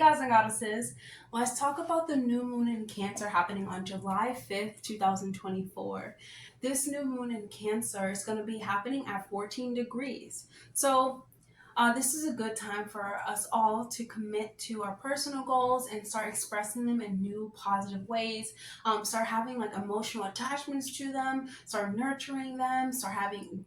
gods and goddesses, let's talk about the new moon in Cancer happening on July 5th, 2024. This new moon in Cancer is going to be happening at 14 degrees. So this is a good time for us all to commit to our personal goals and start expressing them in new positive ways. Start having like emotional attachments to them, start nurturing them, start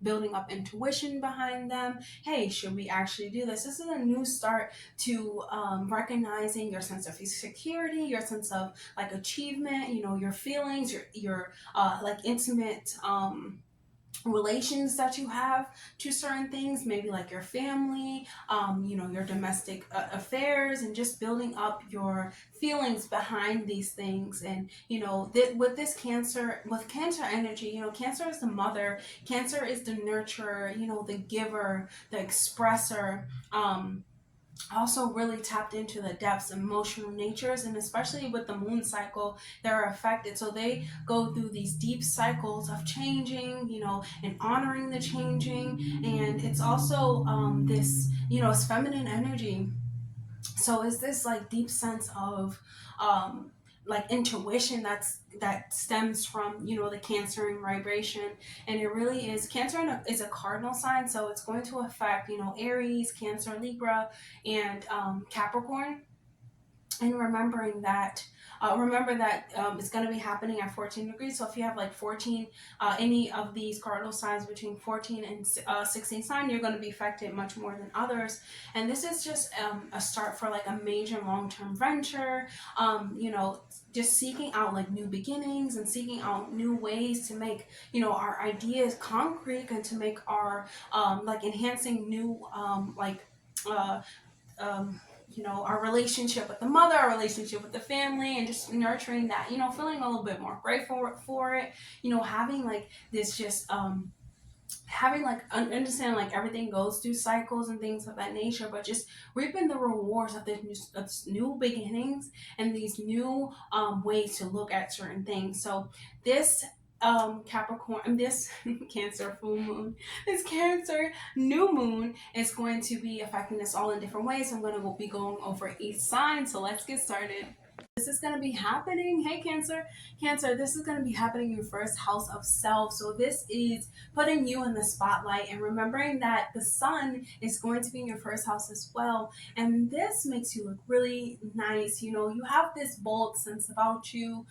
building up intuition behind them. Hey, should we actually do this? This is a new start to recognizing your sense of security, your sense of like achievement, your feelings, your like intimate relations that you have to certain things, maybe like your family, your domestic affairs, and just building up your feelings behind these things. And with this with Cancer energy, Cancer is the mother, Cancer is the nurturer, the giver, the expressor. Also really tapped into the depths, emotional natures, and especially with the moon cycle, they're affected. So they go through these deep cycles of changing, and honoring the changing. And it's also this, it's feminine energy. So is this like deep sense of um like intuition that stems from the Cancer in vibration. And it really is, Cancer is a cardinal sign, so it's going to affect Aries, Cancer, Libra, and Capricorn. And remember that it's going to be happening at 14 degrees. So if you have like 14 any of these cardinal signs between 14 and 16 sign, you're going to be affected much more than others. And this is just a start for like a major long-term venture, just seeking out like new beginnings and seeking out new ways to make our ideas concrete, and to make our like enhancing new uh, um, our relationship with the mother, our relationship with the family, and just nurturing that, feeling a little bit more grateful for it, having like this just, having like understanding like everything goes through cycles and things of that nature, but just reaping the rewards of this new beginnings and these new ways to look at certain things. So this Capricorn, this Cancer full moon, this Cancer new moon is going to be affecting us all in different ways. I'm going to be going over each sign. So let's get started. This is going to be happening. Hey, Cancer, this is going to be happening in your first house of self. So this is putting you in the spotlight, and remembering that the sun is going to be in your first house as well. And this makes you look really nice. You have this bold sense about you.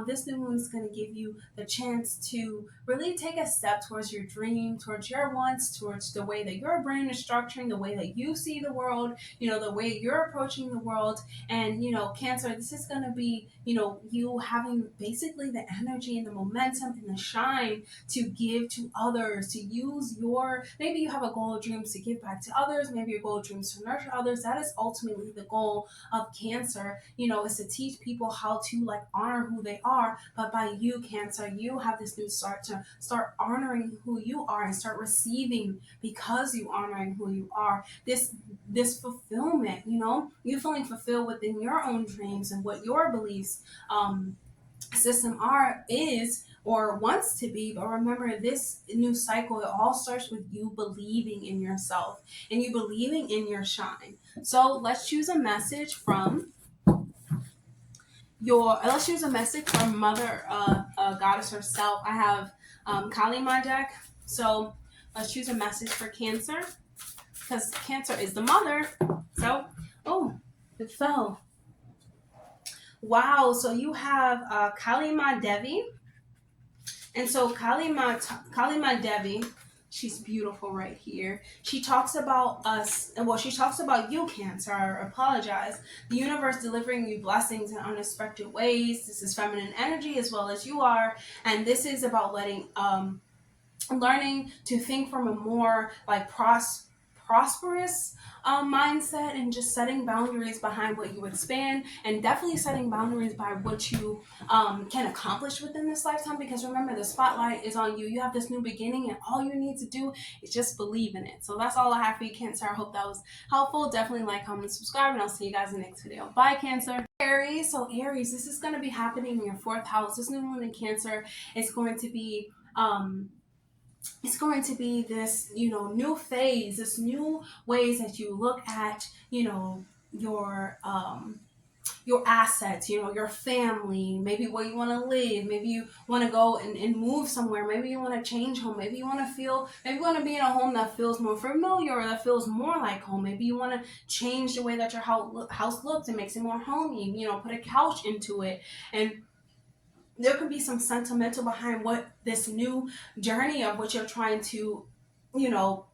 This new moon is going to give you the chance to really take a step towards your dream, towards your wants, towards the way that your brain is structuring, the way that you see the world, the way you're approaching the world. And Cancer, this is going to be you having basically the energy and the momentum and the shine to give to others, to use your, maybe you have a goal of dreams to give back to others, maybe your goal of dreams to nurture others. That is ultimately the goal of Cancer, is to teach people how to like honor who they are. But by you, Cancer, you have this new start to start honoring who you are and start receiving, because you honoring who you are, this fulfillment, you feeling fulfilled within your own dreams and what your beliefs system is or wants to be. But remember, this new cycle, it all starts with you believing in yourself and you believing in your shine. So let's choose a message from Mother Goddess herself. I have Kali in my deck. So let's choose a message for Cancer, because Cancer is the mother. So, oh, it fell. Wow, so you have Kalima Devi. And so Kalima Devi, she's beautiful right here. She talks about us, well, she talks about you, Cancer. I apologize. The universe delivering you blessings in unexpected ways. This is feminine energy as well as you are. And this is about learning to think from a more like prosperous mindset, and just setting boundaries behind what you expand, and definitely setting boundaries by what you can accomplish within this lifetime. Because remember, the spotlight is on you. You have this new beginning, and all you need to do is just believe in it. So that's all I have for you, Cancer. I hope that was helpful. Definitely like, comment, subscribe, and I'll see you guys in the next video. Bye, Cancer. Aries, so Aries, this is going to be happening in your fourth house. This new moon in Cancer is going to be this new phase, this new ways that you look at your your assets, you know, your family, maybe where you want to live, maybe you want to go and move somewhere, maybe you want to change home, maybe you want to feel, maybe you want to be in a home that feels more familiar or that feels more like home, maybe you want to change the way that your house looks and makes it more homey, you know, put a couch into it. And there could be some sentimental behind what this new journey of what you're trying to, you know,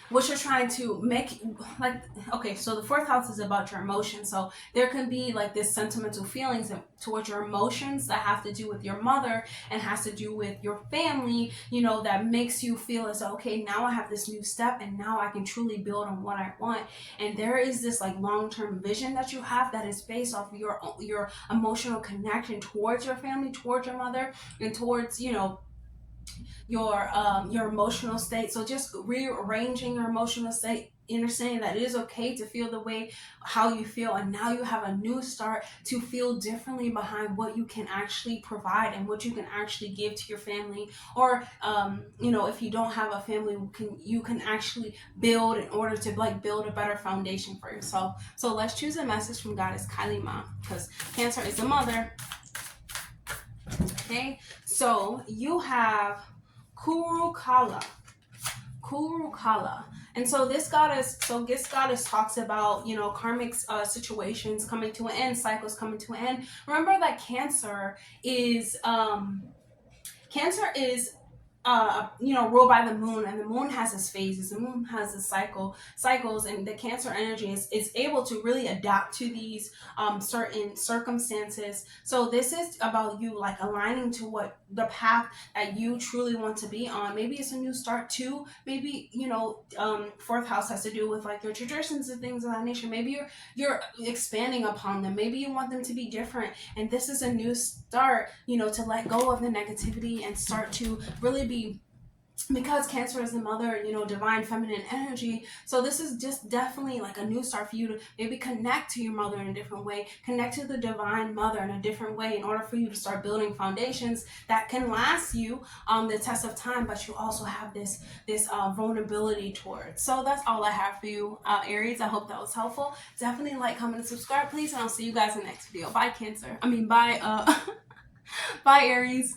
what you're trying to make. Like, okay, so the fourth house is about your emotions, so there can be like this sentimental feelings towards your emotions that have to do with your mother and has to do with your family, you know, that makes you feel as, okay, now I have this new step and now I can truly build on what I want. And there is this like long-term vision that you have that is based off your emotional connection towards your family, towards your mother, and towards, you know, your emotional state. So just rearranging your emotional state, understanding that it is okay to feel the way how you feel, and now you have a new start to feel differently behind what you can actually provide and what you can actually give to your family. Or you know, if you don't have a family, you can actually build in order to like build a better foundation for yourself. So let's choose a message from Goddess Kylie Ma, because Cancer is the mother. Okay, so you have Kurukala. And so this goddess talks about, you know, karmic situations coming to an end, cycles coming to an end. Remember that Cancer is you know, ruled by the moon, and the moon has its phases, the moon has its cycles, and the Cancer energy is able to really adapt to these certain circumstances. So this is about you like aligning to what the path that you truly want to be on. Maybe it's a new start too. Maybe, you know, fourth house has to do with like your traditions and things of that nature. Maybe you're expanding upon them. Maybe you want them to be different, and this is a new start, you know, to let go of the negativity and start to really be, because Cancer is the mother, you know, divine feminine energy. So this is just definitely like a new start for you to maybe connect to your mother in a different way, connect to the divine mother in a different way, in order for you to start building foundations that can last you the test of time, but you also have this vulnerability towards. So that's all I have for you, Aries. I hope that was helpful. Definitely like, comment, and subscribe, please, and I'll see you guys in the next video. Bye, Cancer. Bye bye, Aries.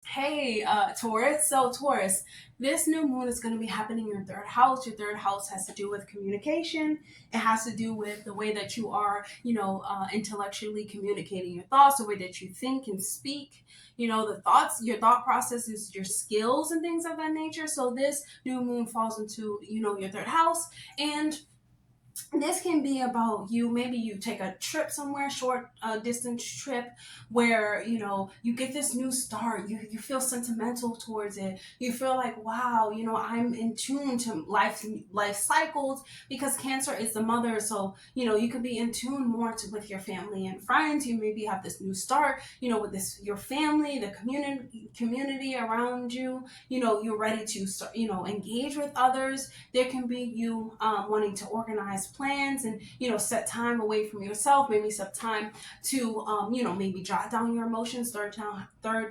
Hey, Taurus. So Taurus, this new moon is going to be happening in your third house. Your third house has to do with communication. It has to do with the way that you are, you know, intellectually communicating your thoughts, the way that you think and speak. You know, your thought processes, your skills and things of that nature. So this new moon falls into, you know, your third house, and this can be about you. Maybe you take a trip somewhere, short distance trip, where, you know, you get this new start. You feel sentimental towards it. You feel like, wow, you know, I'm in tune to life cycles, because Cancer is the mother. So, you know, you could be in tune more with your family and friends. You maybe have this new start, you know, with this your family, the community around you. You know, you're ready to start, you know, engage with others. There can be you wanting to organize plans and, you know, set time away from yourself, maybe set time to you know, maybe jot down your emotions. Third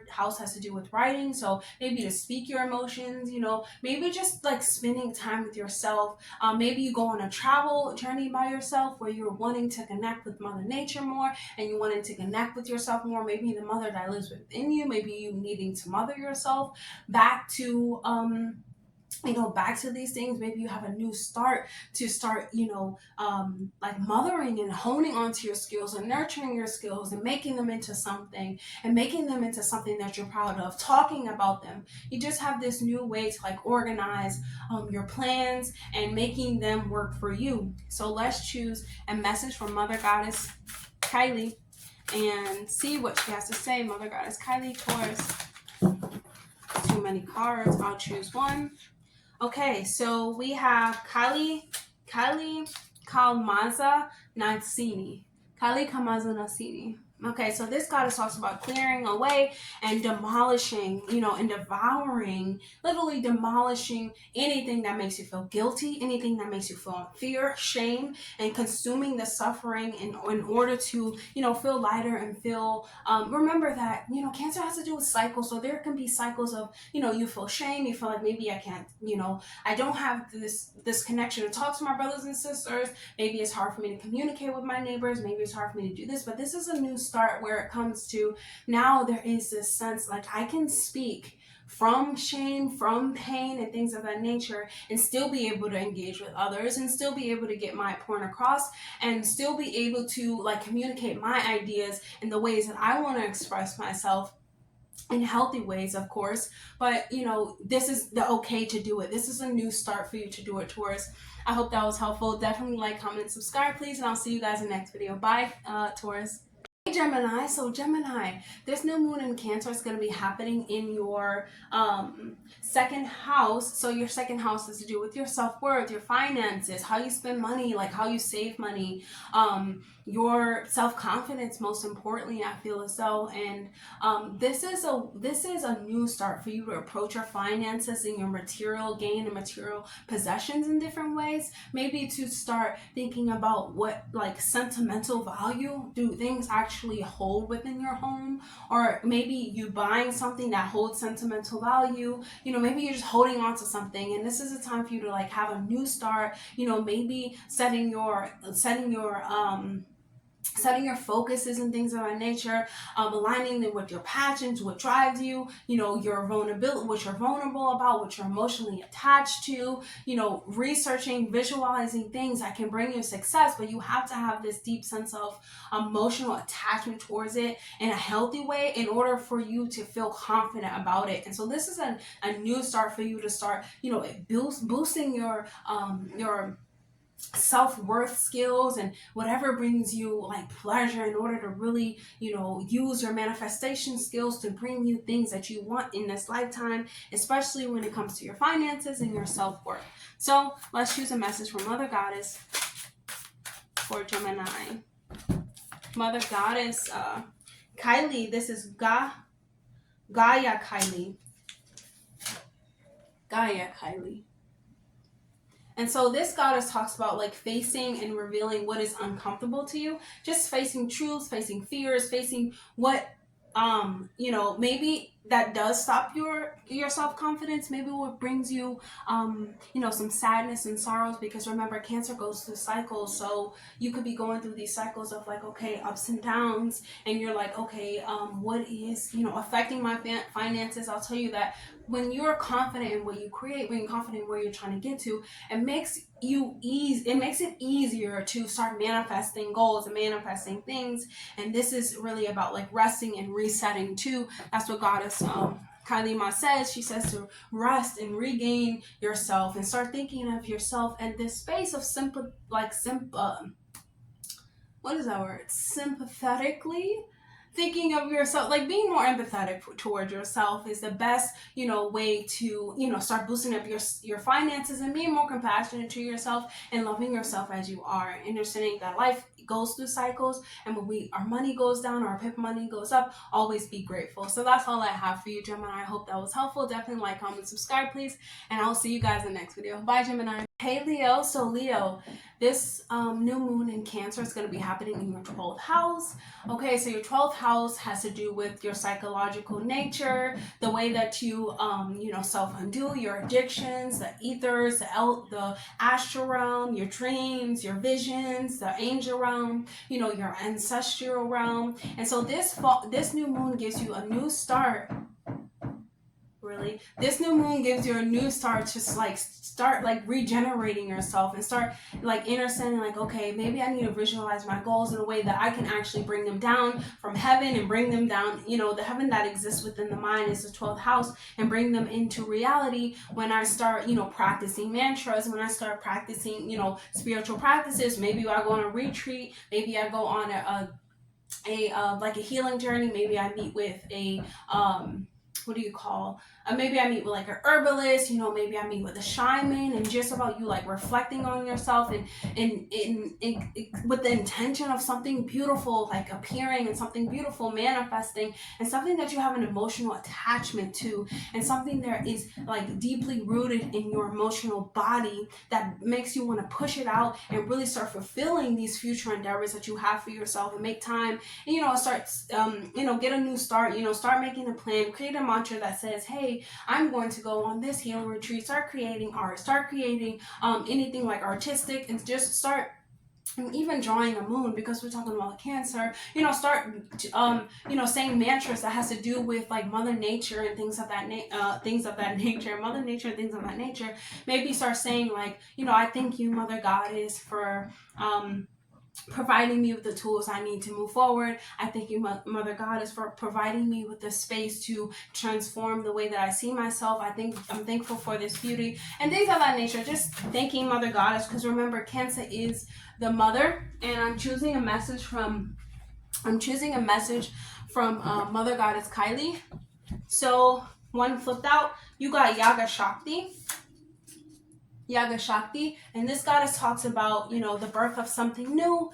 house has to do with writing, so maybe to speak your emotions, you know, maybe just like spending time with yourself. Maybe you go on a travel journey by yourself where you're wanting to connect with Mother Nature more, and you wanting to connect with yourself more. Maybe the mother that lives within you, maybe you needing to mother yourself back to you know, back to these things. Maybe you have a new start to start, you know, like mothering and honing onto your skills and nurturing your skills and making them into something, that you're proud of, talking about them. You just have this new way to like organize your plans and making them work for you. So let's choose a message from Mother Goddess Kylie and see what she has to say. Mother Goddess Kylie, Taurus. Too many cards. I'll choose one. Okay, so we have Kylie Kalmaza Natsini. Kylie Kalmaza Natsini. Okay, so this goddess talks about clearing away and demolishing, and devouring, literally demolishing anything that makes you feel guilty, anything that makes you feel fear, shame, and consuming the suffering in order to, feel lighter and feel, remember that, Cancer has to do with cycles. So there can be cycles of, you feel shame, you feel like maybe I can't, I don't have this connection to talk to my brothers and sisters. Maybe it's hard for me to communicate with my neighbors. Maybe it's hard for me to do this, but this is a new start where it comes to now there is this sense like I can speak from shame, from pain, and things of that nature, and still be able to engage with others, and still be able to get my point across, and still be able to like communicate my ideas in the ways that I want to express myself in healthy ways, of course. But this is the okay to do it. This is a new start for you to do it, Taurus. I hope that was helpful. Definitely like, comment, and subscribe, please, and I'll see you guys in the next video. Bye, Taurus. Hey Gemini, so Gemini, this new moon in Cancer is going to be happening in your second house. So your second house is to do with your self-worth, your finances, how you spend money, like how you save money, your self-confidence, most importantly, I feel as though. And this is a new start for you to approach your finances and your material gain and material possessions in different ways. Maybe to start thinking about what like sentimental value do things actually hold within your home, or maybe you buying something that holds sentimental value. Maybe you're just holding on to something, and this is a time for you to like have a new start. Maybe setting your focuses and things of that nature, aligning them with your passions, what drives you, your vulnerability, what you're vulnerable about, what you're emotionally attached to, researching, visualizing things that can bring you success, but you have to have this deep sense of emotional attachment towards it in a healthy way in order for you to feel confident about it. And so this is a new start for you to start, boosting your self-worth skills and whatever brings you like pleasure in order to really use your manifestation skills to bring you things that you want in this lifetime, especially when it comes to your finances and your self-worth. So let's choose a message from Mother Goddess for Gemini. Mother Goddess Kylie, this is Gaia Kylie. And so this goddess talks about like facing and revealing what is uncomfortable to you, just facing truths, facing fears, facing what maybe that does stop your self-confidence, maybe what brings you some sadness and sorrows, because remember, Cancer goes through cycles. So you could be going through these cycles of like, okay, ups and downs, and you're like, okay, what is affecting my finances? I'll tell you that when you're confident in what you create, when you're confident in where you're trying to get to, it makes it easier to start manifesting goals and manifesting things. And this is really about like resting and resetting too. That's what Goddess Kylie Ma says. She says to rest and regain yourself and start thinking of yourself in this space of what is that word? Sympathetically thinking of yourself, like being more empathetic towards yourself is the best, way to, start boosting up your finances and being more compassionate to yourself and loving yourself as you are, understanding that life goes through cycles, and when our money goes down or our PIP money goes up, always be grateful. So that's all I have for you, Gemini. I hope that was helpful. Definitely like, comment, subscribe, please, and I'll see you guys in the next video. Bye, Gemini. Hey Leo, so Leo, this new moon in Cancer is going to be happening in your 12th house. Okay, so your 12th house has to do with your psychological nature, the way that you self-undo your addictions, the ethers, the astral realm, your dreams, your visions, the angel realm, your ancestral realm. And so this new moon gives you a new start. Really, this new moon gives you a new start to start regenerating yourself and start understanding okay, maybe I need to visualize my goals in a way that I can actually bring them down from heaven and bring them down, the heaven that exists within the mind is the 12th house, and bring them into reality when I start practicing mantras, when I start practicing spiritual practices. Maybe I go on a retreat, maybe I go on a healing journey, maybe I meet with a what do you call, maybe I meet with like an herbalist, maybe I meet with a shaman, and just about you like reflecting on yourself and with the intention of something beautiful like appearing, and something beautiful manifesting, and something that you have an emotional attachment to, and something that is like deeply rooted in your emotional body that makes you want to push it out and really start fulfilling these future endeavors that you have for yourself, and make time and start get a new start, start making a plan, create a mantra that says, hey, I'm going to go on this healing retreat, start creating art, start creating anything like artistic, and just start, and even drawing a moon, because we're talking about Cancer, start saying mantras that has to do with like mother nature and things of that nature, mother nature and things of that nature. Maybe start saying like, I thank you, mother goddess, for providing me with the tools I need to move forward. I thank you, Mother Goddess, for providing me with the space to transform the way that I see myself. I'm thankful for this beauty and things of that nature. Just thanking Mother Goddess, because remember, Cancer is the mother, and I'm choosing a message from Mother Goddess Kylie. So one flipped out, you got Yaga Shakti, and this goddess talks about, the birth of something new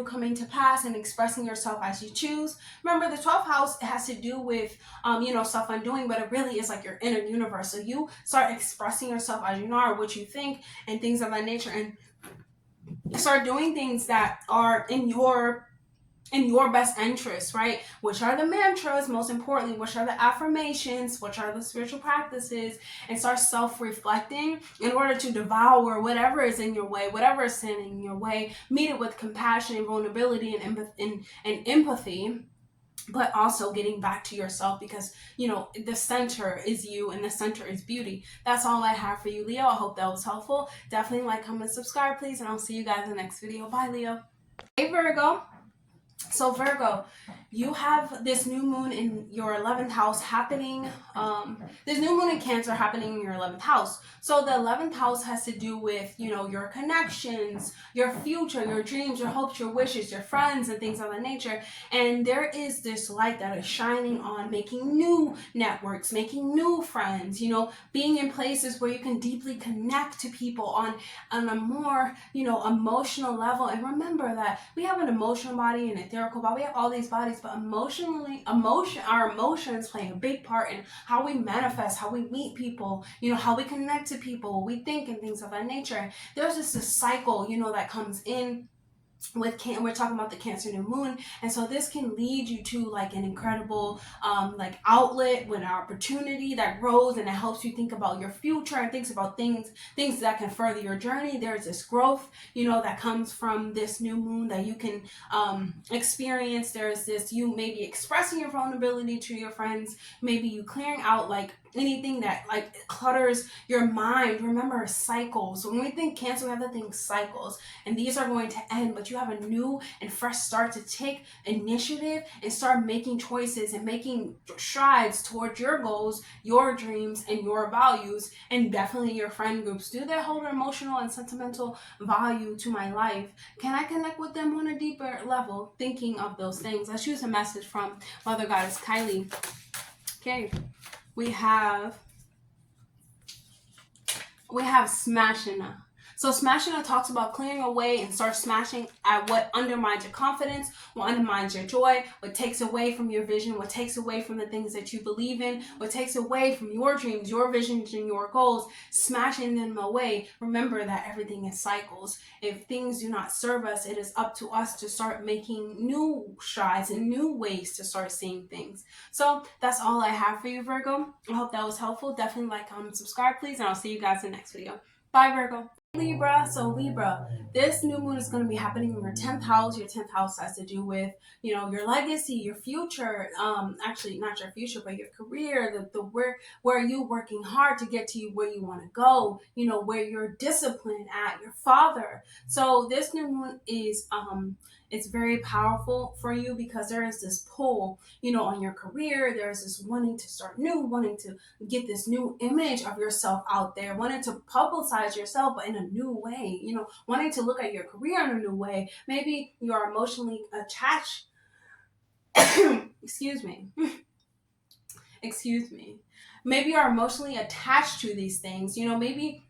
coming to pass, and expressing yourself as you choose. Remember, the 12th house, it has to do with, self undoing, but it really is like your inner universe. So you start expressing yourself as you are, what you think, and things of that nature, and start doing things that are in your best interest, right? Which are the mantras, most importantly, which are the affirmations, which are the spiritual practices, and start self-reflecting in order to devour whatever is in your way, whatever is standing in your way. Meet it with compassion and vulnerability and empathy, but also getting back to yourself, because the center is you and the center is beauty. That's all I have for you, Leo. I hope that was helpful. Definitely like, comment, subscribe, please, and I'll see you guys in the next video. Bye, Leo. Hey, Virgo. So Virgo, you have this new moon in your 11th house happening. This new moon in Cancer happening in your 11th house. So the 11th house has to do with, your connections, your future, your dreams, your hopes, your wishes, your friends, and things of that nature. And there is this light that is shining on making new networks, making new friends, being in places where you can deeply connect to people on a more, emotional level. And remember that we have an emotional body and an etherical body. We have all these bodies, but our emotions play a big part in how we manifest, how we meet people, how we connect to people, we think, and things of that nature. There's just a cycle, that comes in with we're talking about the Cancer new moon, and so this can lead you to like an incredible like outlet with an opportunity that grows, and it helps you think about your future and thinks about things that can further your journey. There's this growth that comes from this new moon that you can experience. There's this, you maybe expressing your vulnerability to your friends, maybe you clearing out like anything that like clutters your mind. Remember, cycles. So when we think Cancer, we have to think cycles, and these are going to end, but you have a new and fresh start to take initiative and start making choices and making strides towards your goals, your dreams, and your values. And definitely your friend groups, do they hold an emotional and sentimental value to my life? Can I connect with them on a deeper level? Thinking of those things. Let's use a message from Mother Goddess Kylie. Okay, we have Smashina. So Smashina talks about clearing away and start smashing at what undermines your confidence, what undermines your joy, what takes away from your vision, what takes away from the things that you believe in, what takes away from your dreams, your visions, and your goals, smashing them away. Remember that everything is cycles. If things do not serve us, it is up to us to start making new strides and new ways to start seeing things. So that's all I have for you, Virgo. I hope that was helpful. Definitely like, comment, subscribe, please, and I'll see you guys in the next video. Bye, Virgo. Libra. So Libra, this new moon is going to be happening in your 10th house. Your 10th house has to do with, your legacy, your future, actually not your future, but your career, the where you working hard to get to where you want to go, where you're disciplined at, your father. So this new moon is, it's very powerful for you, because there is this pull, on your career. There's this wanting to start new, wanting to get this new image of yourself out there, wanting to publicize yourself, but in a new way, wanting to look at your career in a new way. Maybe you're emotionally attached, excuse me. Excuse me. Maybe you're emotionally attached to these things. You know, maybe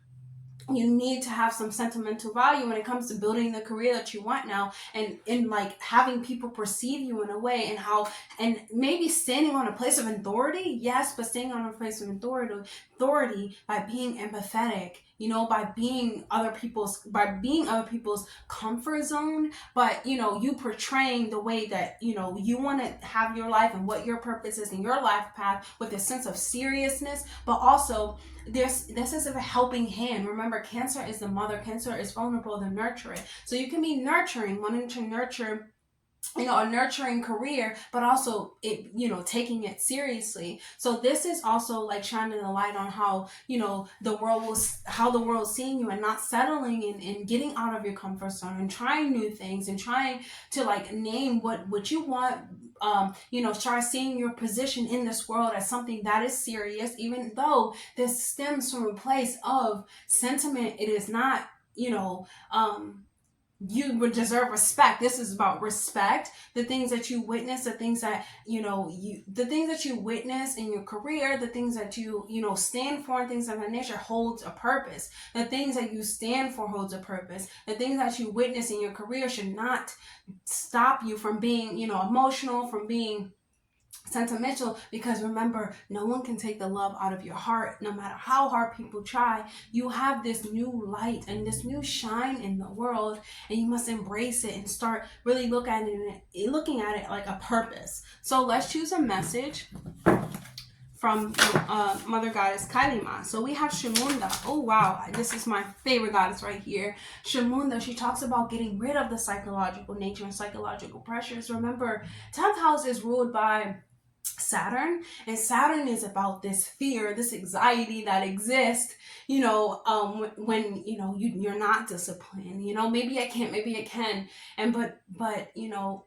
you need to have some sentimental value when it comes to building the career that you want now, and in like having people perceive you in a way, and how, and maybe standing on a place of authority. Yes, but standing on a place of authority by being empathetic, you know, by being other people's comfort zone, but you know, you portraying the way that, you know, you want to have your life and what your purpose is in your life path with a sense of seriousness, but also this is a helping hand. Remember, Cancer is the mother. Cancer is vulnerable, the nurturer. So you can be nurturing, wanting to nurture, you know, a nurturing career, but also it, you know, taking it seriously. So this is also like shining the light on how, you know, how the world's seeing you, and not settling and getting out of your comfort zone and trying new things and trying to like name what you want. You know, start seeing your position in this world as something that is serious, even though this stems from a place of sentiment. It is not, you know, you would deserve respect. This is about respect. The things that you witness, the things that, you know, the things that you witness in your career, the things that you know, stand for, and things of that nature holds a purpose. The things that you stand for holds a purpose. The things that you witness in your career should not stop you from being, you know, emotional, from being sentimental, because remember, no one can take the love out of your heart, no matter how hard people try. You have this new light and this new shine in the world, and you must embrace it and start really looking at it like a purpose. So let's choose a message from Mother Goddess Kalima. So we have Shamunda. Oh wow, this is my favorite goddess right here. Shamunda, she talks about getting rid of the psychological nature and psychological pressures. Remember, 10th house is ruled by Saturn, and Saturn is about this fear, this anxiety that exists, you know, when you know, you're not disciplined, you know, maybe I can't, maybe I can, and but you know,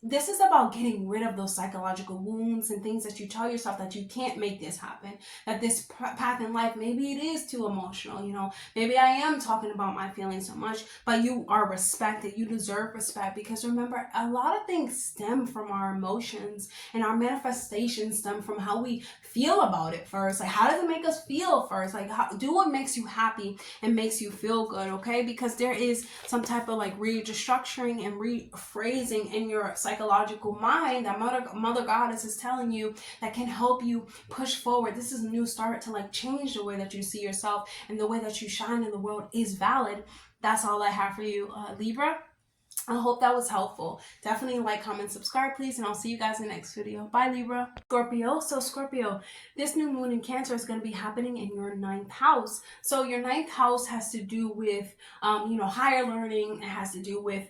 this is about getting rid of those psychological wounds and things that you tell yourself that you can't make this happen, that this path in life, maybe it is too emotional, you know, maybe I am talking about my feelings so much, but you are respected, you deserve respect, because remember, a lot of things stem from our emotions, and our manifestations stem from how we feel about it first. Like, how does it make us feel first? Like, do what makes you happy and makes you feel good, okay? Because there is some type of like restructuring and rephrasing in your psychological mind that mother goddess is telling you, that can help you push forward. This is a new start to like change the way that you see yourself, and the way that you shine in the world is valid. That's all I have for you, Libra. I hope that was helpful. Definitely like, comment, subscribe, please, and I'll see you guys in the next video. Bye, Libra. Scorpio. So Scorpio, this new moon in Cancer is going to be happening in your 9th house. So your 9th house has to do with, you know, higher learning. It has to do with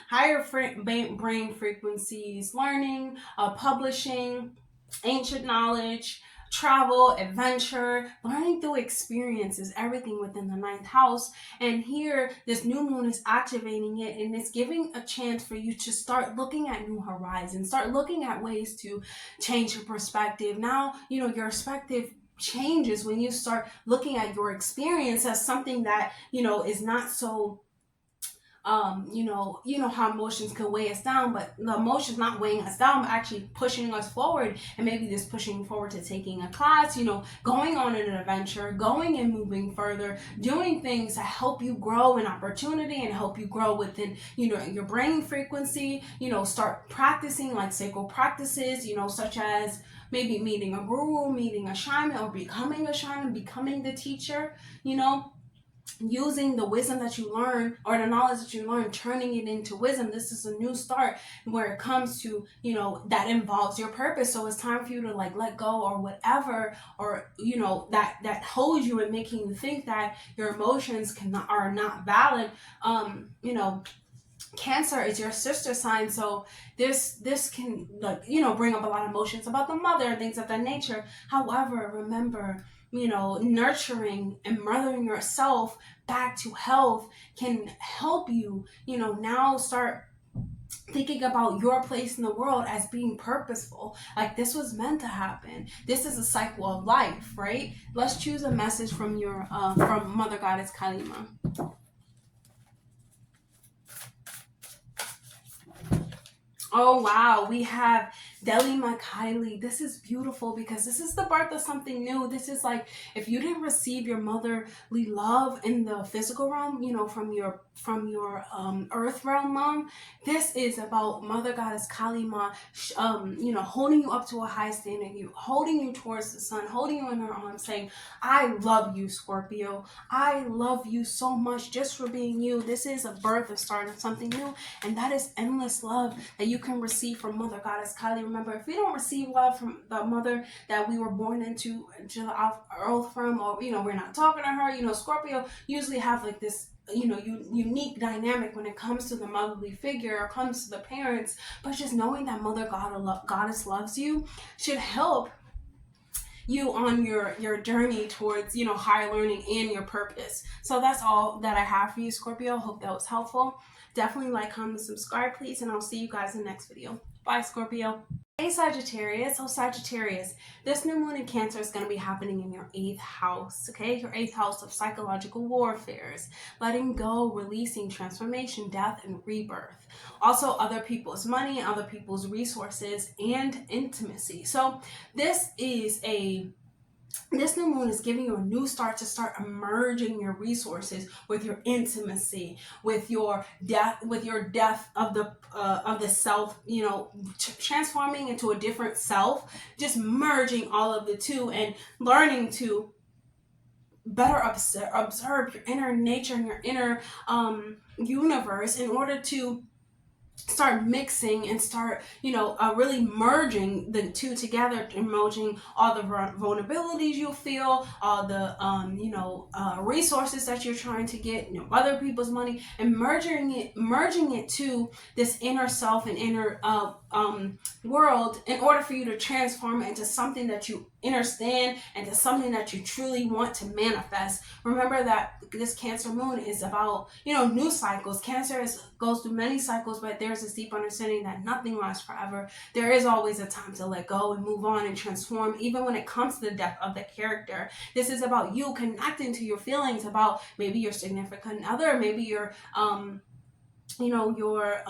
higher brain frequencies, learning, publishing, ancient knowledge, travel, adventure, learning through experiences, everything within the 9th house. And here, this new moon is activating it, and it's giving a chance for you to start looking at new horizons, start looking at ways to change your perspective. Now, you know, your perspective changes when you start looking at your experience as something that, you know, is not so you know how emotions can weigh us down, but the emotions not weighing us down, but actually pushing us forward. And maybe this pushing forward to taking a class, you know, going on an adventure, going and moving further, doing things that help you grow in opportunity and help you grow within, you know, your brain frequency. You know, start practicing like sacred practices, you know, such as maybe meeting a guru, meeting a shaman, or becoming a shaman, becoming the teacher, you know, using the wisdom that you learn, or the knowledge that you learn, turning it into wisdom. This is a new start where it comes to, you know, that involves your purpose. So it's time for you to like let go, or whatever, or you know, that holds you and making you think that your emotions are not valid. You know, Cancer is your sister sign, so this can, like, you know, bring up a lot of emotions about the mother and things of that nature. However, remember, you know, nurturing and mothering yourself back to health can help you, you know, now start thinking about your place in the world as being purposeful. Like, this was meant to happen. This is a cycle of life, right? Let's choose a message from your from Mother Goddess Kalima. Oh wow, we have Delima Kylie. This is beautiful because this is the birth of something new. This is like if you didn't receive your motherly love in the physical realm, you know, from your earth realm mom. This is about Mother Goddess Kali Ma, you know, holding you up to a high standard, you holding you towards the sun, holding you in her arms, saying, "I love you, Scorpio. I love you so much just for being you." This is a birth of starting something new, and that is endless love that you can receive from Mother Goddess Kali. Remember, if we don't receive love from the mother that we were born into the earth from, or you know, we're not talking to her. You know, Scorpio usually have like this, you know, unique dynamic when it comes to the motherly figure or comes to the parents. But just knowing that Mother Goddess loves you should help you on your journey towards, you know, higher learning and your purpose. So that's all that I have for you, Scorpio. Hope that was helpful. Definitely like, comment, subscribe, please, and I'll see you guys in the next video. Bye, Scorpio. Hey, Sagittarius. Oh, Sagittarius, this new moon in Cancer is going to be happening in your 8th house, okay? Your 8th house of psychological warfares, letting go, releasing, transformation, death, and rebirth. Also, other people's money, other people's resources, and intimacy. So this new moon is giving you a new start to start emerging your resources with your intimacy, with your death of the self, you know, transforming into a different self, just merging all of the two and learning to better observe your inner nature and your inner universe in order to start mixing and start, you know, really merging the two together, merging all the vulnerabilities you feel, all the you know, resources that you're trying to get, you know, other people's money, and merging it to this inner self and inner world in order for you to transform it into something that you understand and to something that you truly want to manifest. Remember that this Cancer moon is about, you know, new cycles. Cancer goes through many cycles, but there's this deep understanding that nothing lasts forever. There is always a time to let go and move on and transform, even when it comes to the depth of the character. This is about you connecting to your feelings about maybe your significant other, maybe your you know, your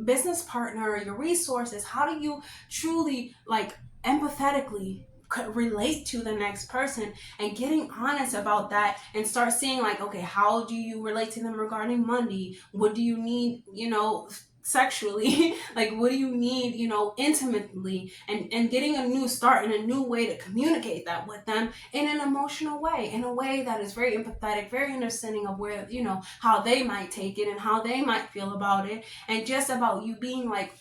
business partner, your resources. How do you truly, like, empathetically relate to the next person, and getting honest about that and start seeing, like, okay, how do you relate to them regarding money? What do you need, you know, sexually? Like, what do you need, you know, intimately, and getting a new start and a new way to communicate that with them in an emotional way, in a way that is very empathetic, very understanding of where, you know, how they might take it and how they might feel about it, and just about you being like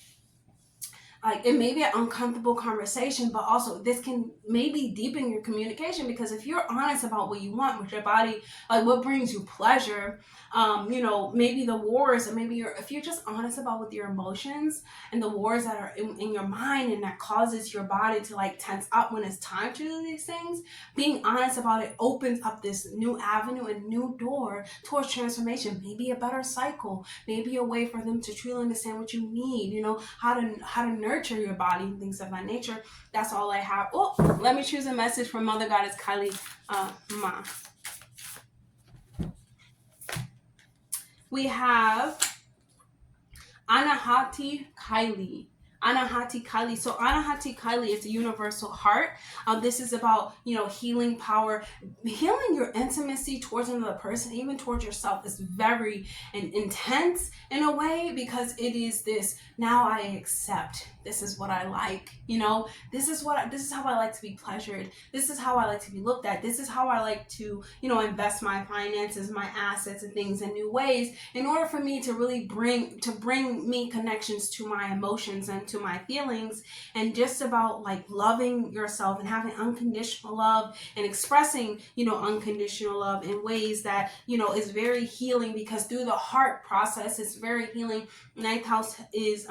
it may be an uncomfortable conversation, but also this can maybe deepen your communication, because if you're honest about what you want with your body, like what brings you pleasure, you know, maybe the wars, and maybe if you're just honest about with your emotions and the wars that are in your mind, and that causes your body to like tense up when it's time to do these things, being honest about it opens up this new avenue and new door towards transformation, maybe a better cycle, maybe a way for them to truly understand what you need, you know, how to nurture your body and things of that nature. That's all I have. Oh, let me choose a message from Mother Goddess Kali Ma. We have Anahati Kylie. Anahati Kali. So Anahati Kali is a universal heart. This is about, you know, healing power, healing your intimacy towards another person, even towards yourself, is very intense in a way, because it is this, now I accept, this is what I like, you know, this is how I like to be pleasured, this is how I like to be looked at, this is how I like to, you know, invest my finances, my assets and things in new ways, in order for me to really bring me connections to my emotions and to my feelings. And just about like loving yourself and having unconditional love and expressing, you know, unconditional love in ways that, you know, is very healing, because through the heart process it's very healing. Eighth house is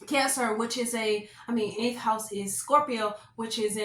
Cancer, which is eighth house is Scorpio, which is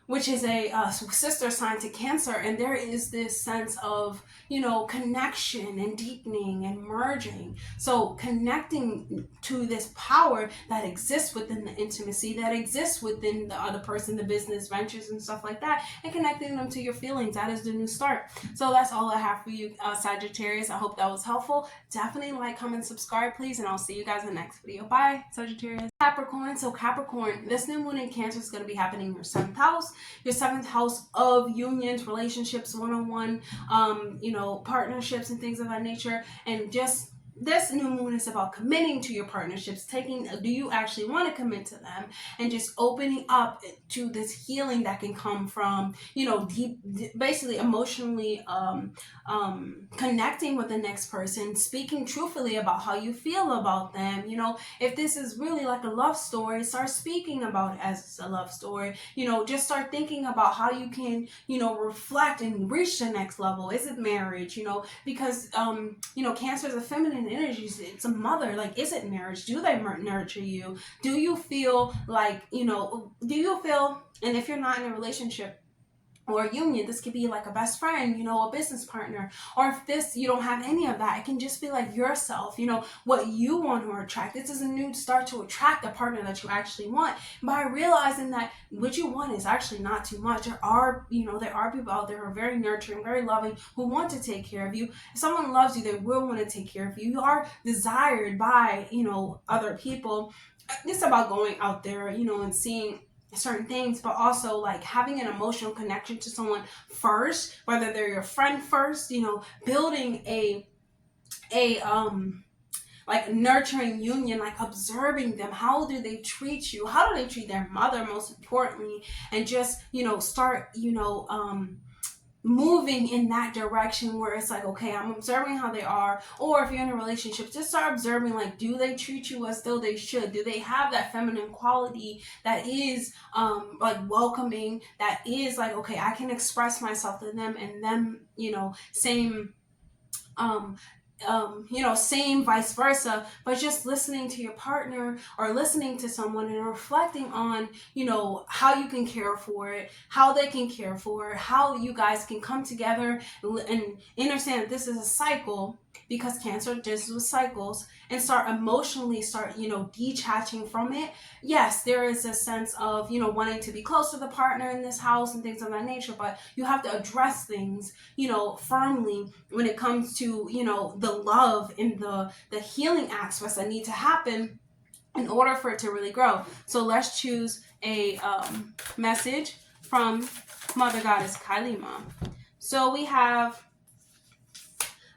which is a sister sign to Cancer, and there is this sense of, you know, connection and deepening and merging. So connecting to this power that exists within the intimacy, that exists within the other person, the business ventures and stuff like that, and connecting them to your feelings. That is the new start. So that's all I have for you, Sagittarius. I hope that was helpful. Definitely like, comment, subscribe, please, and I'll see you guys in the next video. Bye, Sagittarius. Capricorn. So Capricorn, this new moon in Cancer is going to be happening in your 7th house. Your 7th house of unions, relationships, one-on-one, you know, partnerships and things of that nature. And just this new moon is about committing to your partnerships, do you actually want to commit to them, and just opening up to this healing that can come from, you know, basically emotionally connecting with the next person, speaking truthfully about how you feel about them. You know, if this is really like a love story, start speaking about it as a love story. You know, just start thinking about how you can, you know, reflect and reach the next level. Is it marriage? You know, because you know, Cancer is a feminine energy. It's a mother. Like, is it marriage? Do they nurture you? Do you feel like, you know, and if you're not in a relationship or a union, this could be like a best friend, you know, a business partner. Or if you don't have any of that, it can just be like yourself, you know, what you want to attract. This is a new start to attract a partner that you actually want, by realizing that what you want is actually not too much. There are people out there who are very nurturing, very loving, who want to take care of you. If someone loves you, they will want to take care of you. You are desired by, you know, other people. It's about going out there, you know, and seeing certain things, but also like having an emotional connection to someone first, whether they're your friend first, you know, building a like nurturing union, like observing them. How do they treat you? How do they treat their mother, most importantly? And just, you know, start, you know, moving in that direction where it's like, okay, I'm observing how they are. Or if you're in a relationship, just start observing, like, do they treat you as though they should? Do they have that feminine quality that is like welcoming, that is like, okay, I can express myself to them, and them, you know, same you know, same vice versa. But just listening to your partner or listening to someone and reflecting on, you know, how you can care for it, how they can care for it, how you guys can come together and understand that this is a cycle, because Cancer deals with cycles, and you know, detaching from it. Yes, there is a sense of, you know, wanting to be close to the partner in this house and things of that nature, but you have to address things, you know, firmly when it comes to, you know, the love and the healing aspects that need to happen in order for it to really grow. So let's choose a message from Mother Goddess Kailima. So we have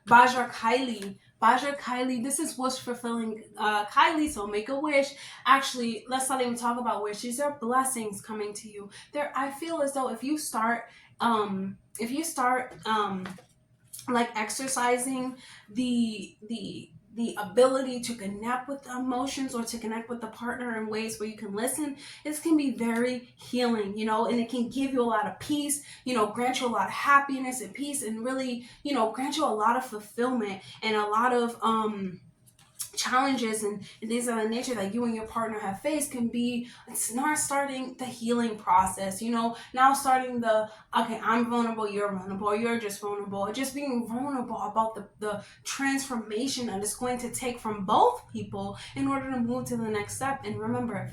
Bajra Kylie. Bajra Kylie, this is wish fulfilling Kylie, so make a wish. Actually, let's not even talk about wishes. There are blessings coming to you. I feel as though if you start like exercising the ability to connect with the emotions, or to connect with the partner in ways where you can listen, this can be very healing, you know, and it can give you a lot of peace, you know, grant you a lot of happiness and peace, and really, you know, grant you a lot of fulfillment and a lot of challenges and things of that nature that you and your partner have faced. Can be starting the healing process, you know, now starting okay, I'm vulnerable, you're vulnerable, or you're just vulnerable, just being vulnerable about the transformation that it's going to take from both people in order to move to the next step. And remember, if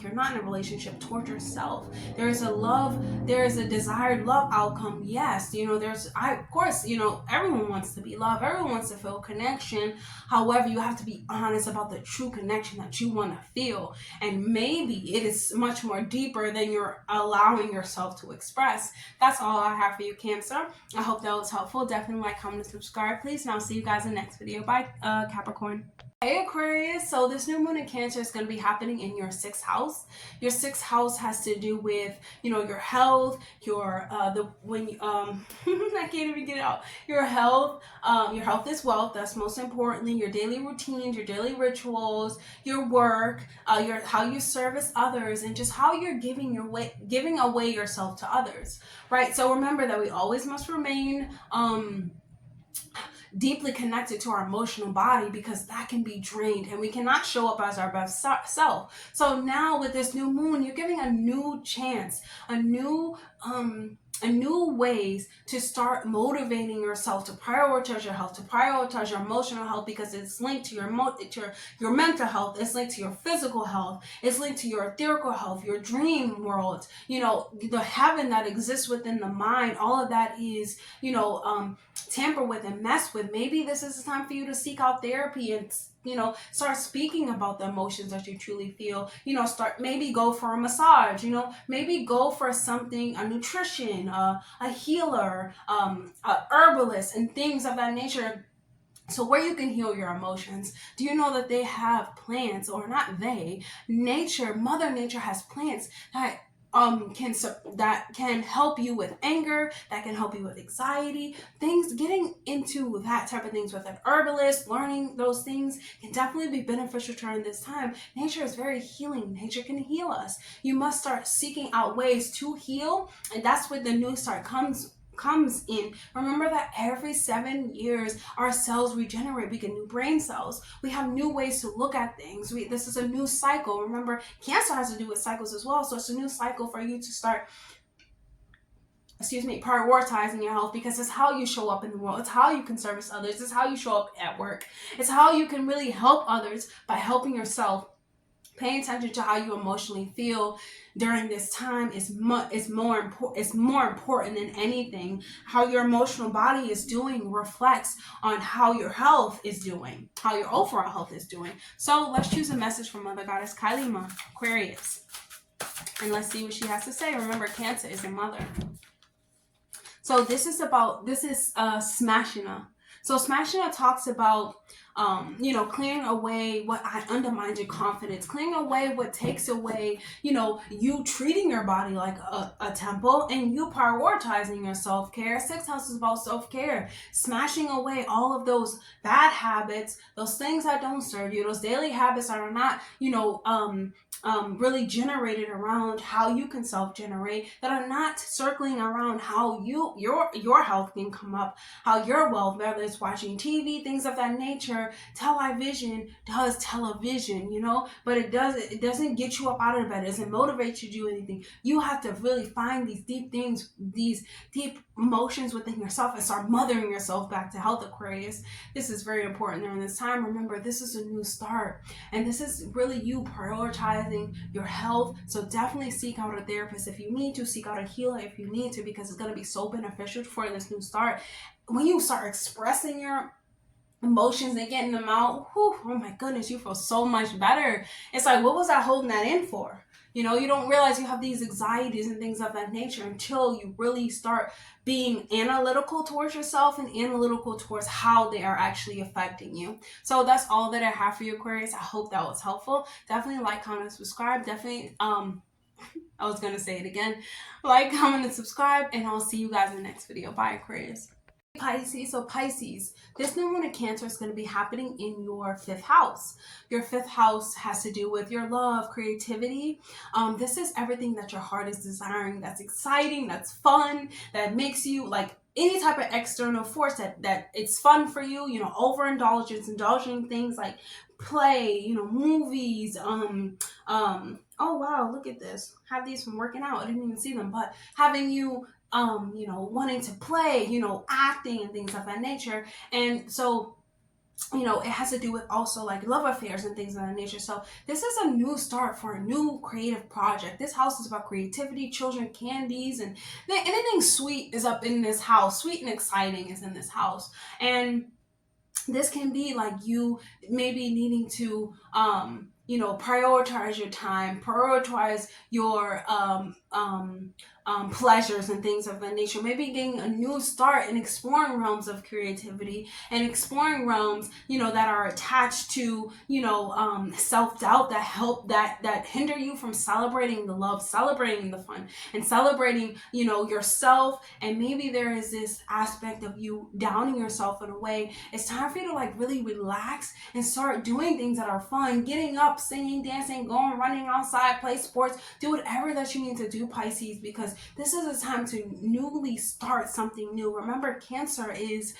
you're not in a relationship, toward yourself, there is a desired love outcome. Yes, you know, of course, you know, everyone wants to be loved, everyone wants to feel connection. However, you have to be honest about the true connection that you want to feel, and maybe it is much more deeper than you're allowing yourself to express. That's all I have for you, Cancer. I hope that was helpful. Definitely like, comment, and subscribe, please, and I'll see you guys in the next video. Bye, Capricorn. Hey Aquarius, so this new moon in Cancer is going to be happening in your 6th house. Your 6th house has to do with, you know, your health, I can't even get it out. Your health is wealth. That's most importantly. Your daily routines, your daily rituals, your work, how you service others, and just how you're giving away yourself to others, right? So remember that we always must remain deeply connected to our emotional body, because that can be drained and we cannot show up as our best self. So now with this new moon, you're giving a new chance, a new ways to start motivating yourself to prioritize your health, to prioritize your emotional health, because it's linked to your mental health, it's linked to your physical health, it's linked to your etherical health, your dream world, the heaven that exists within the mind. All of that is, tamper with and mess with. Maybe this is the time for you to seek out therapy and start speaking about the emotions that you truly feel. Maybe go for a massage, maybe go for something, a nutrition, a healer, a herbalist, and things of that nature. So where you can heal your emotions. Do you know that they have plants, or not they, nature, Mother Nature has plants that can help you with anger, that can help you with anxiety, things. Getting into that type of things with an herbalist, learning those things can definitely be beneficial during this time. Nature is very healing. Nature can heal us. You must start seeking out ways to heal, and that's where the new start comes in. Remember that every 7 years our cells regenerate. We get new brain cells. We have new ways to look at things. This is a new cycle. Remember, Cancer has to do with cycles as well. So it's a new cycle for you to start prioritizing your health, because it's how you show up in the world. It's how you can service others. It's how you show up at work. It's how you can really help others by helping yourself. Paying attention to how you emotionally feel during this time is more important than anything. How your emotional body is doing reflects on how your health is doing, how your overall health is doing. So let's choose a message from Mother Goddess Kailima, Aquarius, and let's see what she has to say. Remember, Cancer is your mother. So this is Smashina. So Smashina talks about clearing away what undermines your confidence, clearing away what takes away, you treating your body like a temple, and you prioritizing your self-care. 6th house is about self-care, smashing away all of those bad habits, those things that don't serve you, those daily habits that are not, really generated around how you can self-generate, that are not circling around how your health can come up, how your wealth, whether it's watching TV, things of that nature. Television does television, but it doesn't get you up out of bed. It doesn't motivate you to do anything. You have to really find these deep things, these deep emotions within yourself, and start mothering yourself back to health, Aquarius. This is very important during this time. Remember, this is a new start, and this is really you prioritizing your health. So definitely seek out a therapist if you need to, seek out a healer if you need to, because it's going to be so beneficial for this new start. When you start expressing your emotions and getting them out, oh my goodness, you feel so much better. It's like, what was I holding that in for? You don't realize you have these anxieties and things of that nature until you really start being analytical towards yourself and analytical towards how they are actually affecting you. So that's all that I have for you, Aquarius. I hope that was helpful. Definitely like, comment, subscribe. Definitely, I was going to say it again. Like, comment, and subscribe, and I'll see you guys in the next video. Bye, Aquarius. Pisces. So Pisces, this new moon in Cancer is going to be happening in your 5th house. Your 5th house has to do with your love, creativity. This is everything that your heart is desiring, that's exciting, that's fun, that makes you like any type of external force that it's fun for you, overindulgence, indulging things like play, movies, oh wow, look at this. Have these from working out. I didn't even see them, but having you wanting to play, acting and things of that nature. And so, it has to do with also like love affairs and things of that nature. So this is a new start for a new creative project. This house is about creativity, children, candies, and anything sweet is up in this house. Sweet and exciting is in this house. And this can be like you maybe needing to, prioritize your time, prioritize your pleasures and things of that nature. Maybe getting a new start in exploring realms of creativity and exploring realms, that are attached to, self-doubt, that hinder you from celebrating the love, celebrating the fun, and celebrating, yourself. And maybe there is this aspect of you downing yourself in a way. It's time for you to like really relax and start doing things that are fun, getting up, singing, dancing, going, running outside, play sports, do whatever that you need to do, Pisces, because this is a time to newly start something new. Remember, Cancer is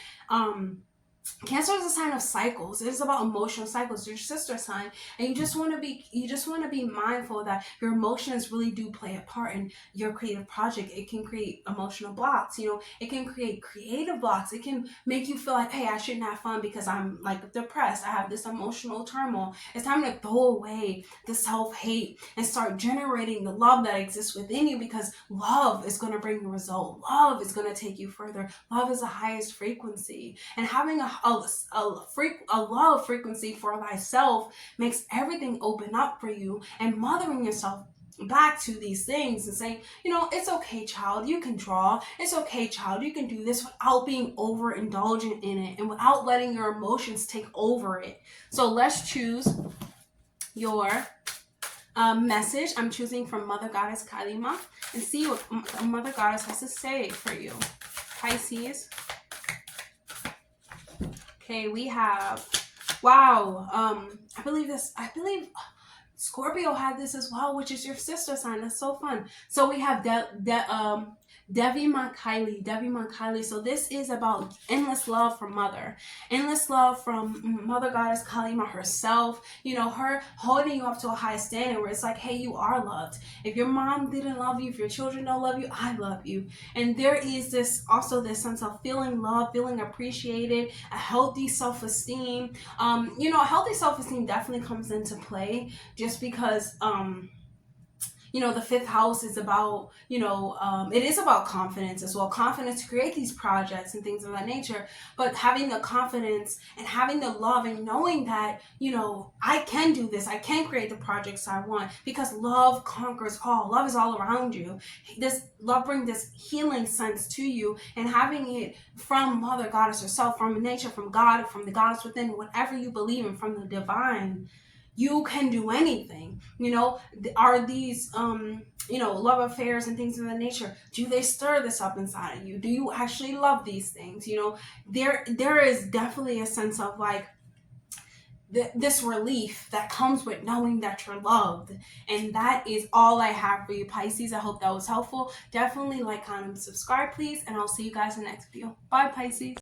Cancer is a sign of cycles. It is about emotional cycles. Your sister sign, and you just want to be mindful that your emotions really do play a part in your creative project. It can create emotional blocks. It can create creative blocks. It can make you feel like, hey, I shouldn't have fun because I'm like depressed. I have this emotional turmoil. It's time to throw away the self-hate and start generating the love that exists within you, because love is going to bring the result. Love is going to take you further. Love is the highest frequency, and having a love frequency for thyself makes everything open up for you, and mothering yourself back to these things and saying, it's okay, child, you can draw. It's okay, child, you can do this, without being overindulgent in it and without letting your emotions take over it. So let's choose your message. I'm choosing from Mother Goddess Kalima, and see what Mother Goddess has to say for you, Pisces. Okay, we have, wow, I believe Scorpio had this as well, which is your sister sign. That's so fun. So we have Devi Mankaili. So this is about endless love from Mother. Endless love from Mother Goddess Kalima herself. Her holding you up to a high standard where it's like, hey, you are loved. If your mom didn't love you, if your children don't love you, I love you. And there is this sense of feeling loved, feeling appreciated, a healthy self-esteem. A healthy self-esteem definitely comes into play, just because the fifth house is about, it is about confidence as well. Confidence to create these projects and things of that nature. But having the confidence and having the love and knowing that, I can do this. I can create the projects I want, because love conquers all. Love is all around you. This love brings this healing sense to you, and having it from Mother Goddess herself, from nature, from God, from the Goddess within, whatever you believe in, from the divine. You can do anything. Are these love affairs and things of that nature, do they stir this up inside of you? Do you actually love these things? There is definitely a sense of like this relief that comes with knowing that you're loved. And that is all I have for you, Pisces. I hope that was helpful. Definitely like, comment, subscribe, please, and I'll see you guys in the next video. Bye, Pisces.